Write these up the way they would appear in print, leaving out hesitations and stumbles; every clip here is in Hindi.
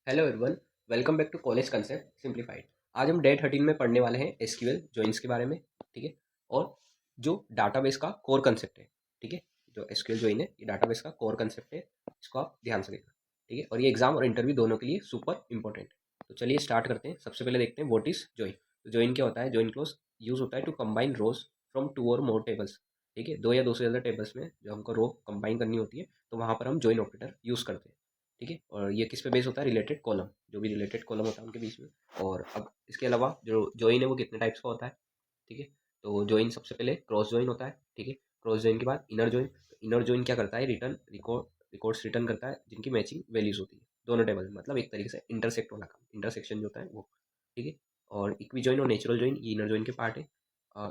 Hello everyone. Welcome back to college concept simplified. आज हम डे 13 में पढ़ने वाले हैं एसक्यूएल जॉइंस के बारे में। ठीक है। और जो डाटाबेस का कोर कंसेप्ट है। ठीक है। जो एसक्यूएल जॉइन है ये डाटाबेस का कोर कंसेप्ट है, इसको आप ध्यान से देखना। ठीक है। और ये एग्जाम और इंटरव्यू दोनों के लिए सुपर इंपॉर्टेंट है। तो चलिए स्टार्ट करते हैं। सबसे पहले देखते हैं व्हाट इज जॉइन। तो जॉइन क्या होता है? जॉइन क्लोज यूज होता है to combine rows from two और मोर टेबल्स। ठीक है। दो या दो से ज़्यादा टेबल्स में जो हमको रो कंबाइन करनी होती है तो वहाँ पर हम जॉइन ऑपरेटर यूज़ करते हैं। ठीक है। और ये किस पे बेस होता है? रिलेटेड कॉलम, जो भी रिलेटेड कॉलम होता है उनके बीच में। और अब इसके अलावा जो जॉइन है वो कितने टाइप्स का होता है? ठीक है। तो जॉइन सबसे पहले क्रॉस जॉइन होता है। ठीक है। क्रॉस जॉइन के बाद इनर जॉइन। इनर जॉइन क्या करता है? रिटर्न रिकॉर्ड्स रिटर्न करता है जिनकी मैचिंग वैल्यूज होती है दोनों टेबल में, मतलब एक तरीके से इंटरसेक्ट वाला काम, इंटरसेक्शन जो होता है वो। ठीक है। और इक्वी जॉइन और नेचुरल जॉइन ये इनर जॉइन के पार्ट है।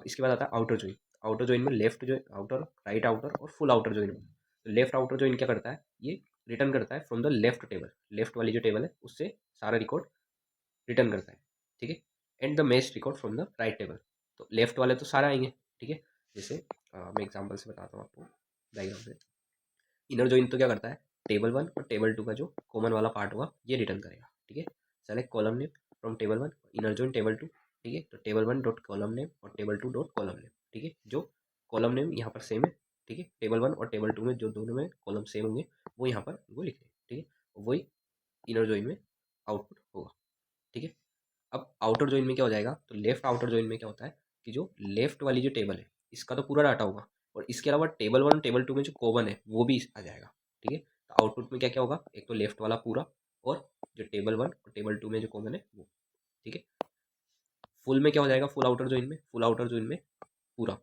इसके बाद आता है आउटर जॉइन। आउटर जॉइन में left join outer, right outer और फुल आउटर जॉइन होता है। तो लेफ्ट आउटर जॉइन क्या करता है? ये रिटर्न करता है from the left table, left वाली जो टेबल है उससे सारा रिकॉर्ड रिटर्न करता है। ठीक है। And the match record from the right table. तो लेफ्ट वाले तो सारे आएंगे। ठीक है। जैसे मैं एग्जांपल से बताता हूँ आपको, डायग्राम से। इनर जॉइन तो क्या करता है? टेबल वन और टेबल टू का जो कॉमन वाला पार्ट होगा ये रिटर्न करेगा। ठीक है। Select column name from table one, inner join table two. ठीक है। तो table one dot column name और table two dot column name. ठीक है। जो कॉलम नेम यहाँ पर सेम है। ठीक है। टेबल वन और टेबल टू में जो दोनों में कॉलम सेम होंगे वो यहाँ पर वो लिखे। ठीक है। वही इनर जॉइन में आउटपुट होगा। ठीक है। अब आउटर जॉइन में क्या हो जाएगा? तो लेफ्ट आउटर जॉइन में क्या होता है कि जो लेफ्ट वाली जो टेबल है इसका तो पूरा डाटा होगा, और इसके अलावा टेबल वन टेबल टू में जो कॉमन है वो भी आ जाएगा। ठीक है। तो आउटपुट में क्या क्या होगा? एक तो लेफ्ट वाला पूरा, और जो टेबल वन और टेबल टू में जो कॉमन है वो। ठीक है। फुल में क्या हो जाएगा? फुल आउटर जॉइन में, फुल आउटर जॉइन में पूरा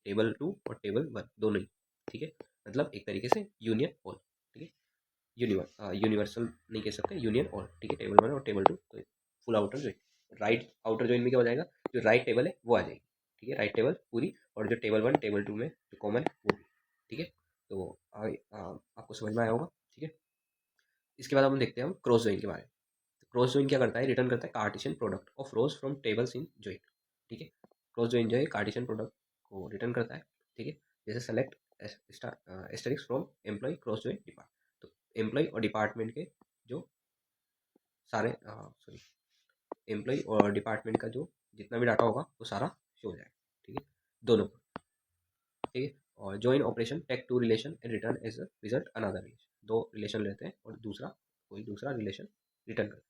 टेबल टू और टेबल वन दोनों ही। ठीक है। मतलब एक तरीके से यूनियन ऑल। ठीक है। यूनिवर्सल नहीं कह सकते, यूनियन ऑल। ठीक है। टेबल वन और टेबल टू तो full outer join. Right outer join में क्या हो जाएगा? जो राइट टेबल है वो आ जाएगी। ठीक है। राइट टेबल पूरी, और जो टेबल वन टेबल टू में जो कॉमन है वो भी। ठीक है। तो आपको समझ में आया होगा। ठीक है। इसके बाद हम देखते हैं हम क्रॉस जॉइन के बारे में। क्रॉस जॉइन क्या करता है? रिटर्न करता है Cartesian product of rose from tables in join. ठीक है। क्रॉस जॉइन जो है कार्टेशियन प्रोडक्ट को रिटर्न करता है। ठीक है। जैसे select asterisk from employ cross join depart. तो एम्प्लॉय और डिपार्टमेंट के जो सारे सॉरी एम्प्लॉय और डिपार्टमेंट का जो जितना भी डाटा होगा वो सारा शो हो जाएगा। ठीक है। दोनों को। ठीक है। और join operation take two relation and return as a result another relation. दो रिलेशन लेते हैं और दूसरा कोई दूसरा रिलेशन रिटर्न करते हैं।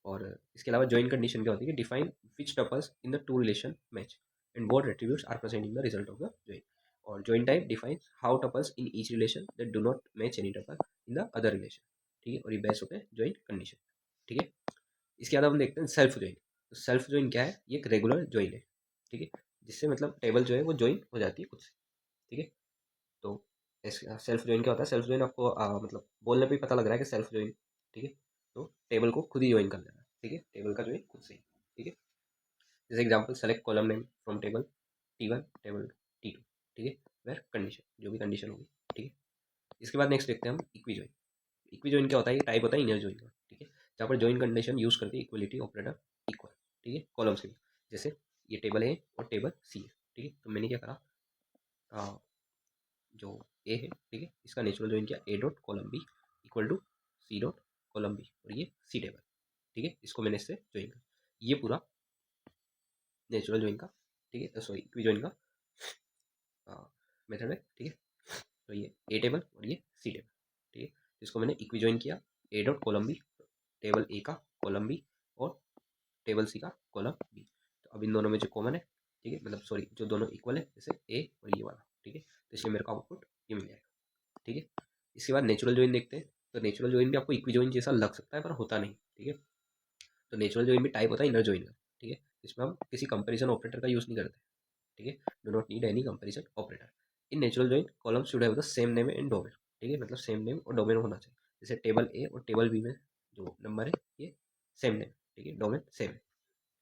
और इसके अलावा जॉइन कंडीशन क्या होती है? Define which tuples in the two relation match and what attributes are present in the result of the join. और join type defines how tuples in each relation that do not match any tuple in the other relation. ठीक है। और ये बेस होते हैं जॉइन कंडीशन। ठीक है। इसके बाद हम देखते हैं सेल्फ ज्वाइन। तो सेल्फ ज्वाइन क्या है? ये एक रेगुलर ज्वाइन है। ठीक है। जिससे मतलब टेबल जो है वो ज्वाइन हो जाती है खुद से। ठीक है। तो सेल्फ ज्वाइन क्या होता है? सेल्फ ज्वाइन आपको मतलब बोलने पे ही पता लग रहा है कि सेल्फ ज्वाइन। ठीक है। तो टेबल को खुद ही ज्वाइन कर देना। ठीक है। टेबल का ज्वाइन खुद से ही। ठीक है। जैसे example select column name from table T1 table T2। ठीक है। वेर कंडीशन, जो भी कंडीशन होगी। ठीक है। इसके बाद नेक्स्ट देखते हैं हम इक्वी ज्वाइन। इक्वी ज्वाइन क्या होता है? ये टाइप होता है इनर ज्वाइन का। ठीक है। जहाँ पर ज्वाइन कंडीशन यूज करते हैं इक्वलिटी ऑपरेटर इक्वल। ठीक है। कॉलम्स के लिए। जैसे ये टेबल ए और टेबल सी है। ठीक है। तो मैंने क्या करा, जो ए है, ठीक है, इसका नेचुरल ज्वाइन किया A dot column B equal to C dot column B, और ये सी टेबल। ठीक है। इसको मैंने इससे ज्वाइन कर, ये पूरा नेचुरल ज्वाइन का, ठीक है, सॉरी इक्वी ज्वाइन का मेथड है। ठीक है। तो ये ए टेबल और ये सी टेबल। ठीक है। इसको मैंने इक्वी ज्वाइन किया A dot column B, table A का कॉलम बी और टेबल सी का कॉलम बी। तो अब इन दोनों में जो कॉमन है, ठीक है, मतलब सॉरी जो दोनों इक्वल है, जैसे ए और ये वाला। ठीक है। तो इसलिए मेरे को आउटपुट ये मिल जाएगा। ठीक है। इसके बाद नेचुरल ज्वाइन देखते हैं। तो नेचुरल ज्वाइन भी आपको इक्वी ज्वाइन जैसा लग सकता है पर होता नहीं। ठीक है। तो नेचुरल ज्वाइन भी टाइप होता है इनर ज्वाइन का। ठीक है। इसमें हम किसी कंपेरिजन ऑपरेटर का यूज़ नहीं करते। ठीक है। Do not need any comparison operator in natural join. Column should have the same name and domain. ठीक है। मतलब सेम नेम और डोमेन होना चाहिए। जैसे टेबल ए और टेबल बी में जो नंबर है ये सेम नेम। ठीक है। डोमेन सेम है।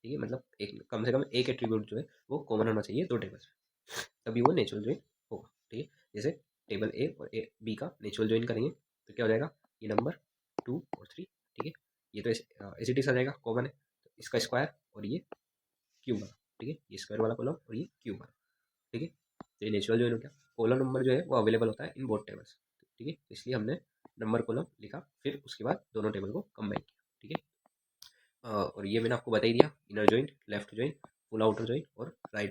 ठीक है। मतलब एक कम से कम एक एट्रीब्यूट जो है वो कॉमन होना चाहिए दो टेबल्स में, तभी वो नेचुरल ज्वाइन होगा। ठीक है। जैसे टेबल ए और ए बी का नेचुरल ज्वाइन करेंगे तो क्या हो जाएगा? ये नंबर 2 और 3। ठीक है। ये तो एस इट इज आ जाएगा, कॉमन है। तो इसका स्क्वायर और ये क्यूब वाला। ठीक है। ये स्क्वायर वाला कॉलम और ये क्यूब वाला। ठीक है। तो ये नेचुरल ज्वाइन हो गया। कॉलम नंबर जो है वो अवेलेबल होता है इन बोथ टेबल्स। ठीक है। तो इसलिए हमने नंबर कॉलम लिखा, फिर उसके बाद दोनों टेबल को कंबाइन किया, ठीक है। और ये मैंने आपको बता ही दिया, inner join, left join, full outer join और राइट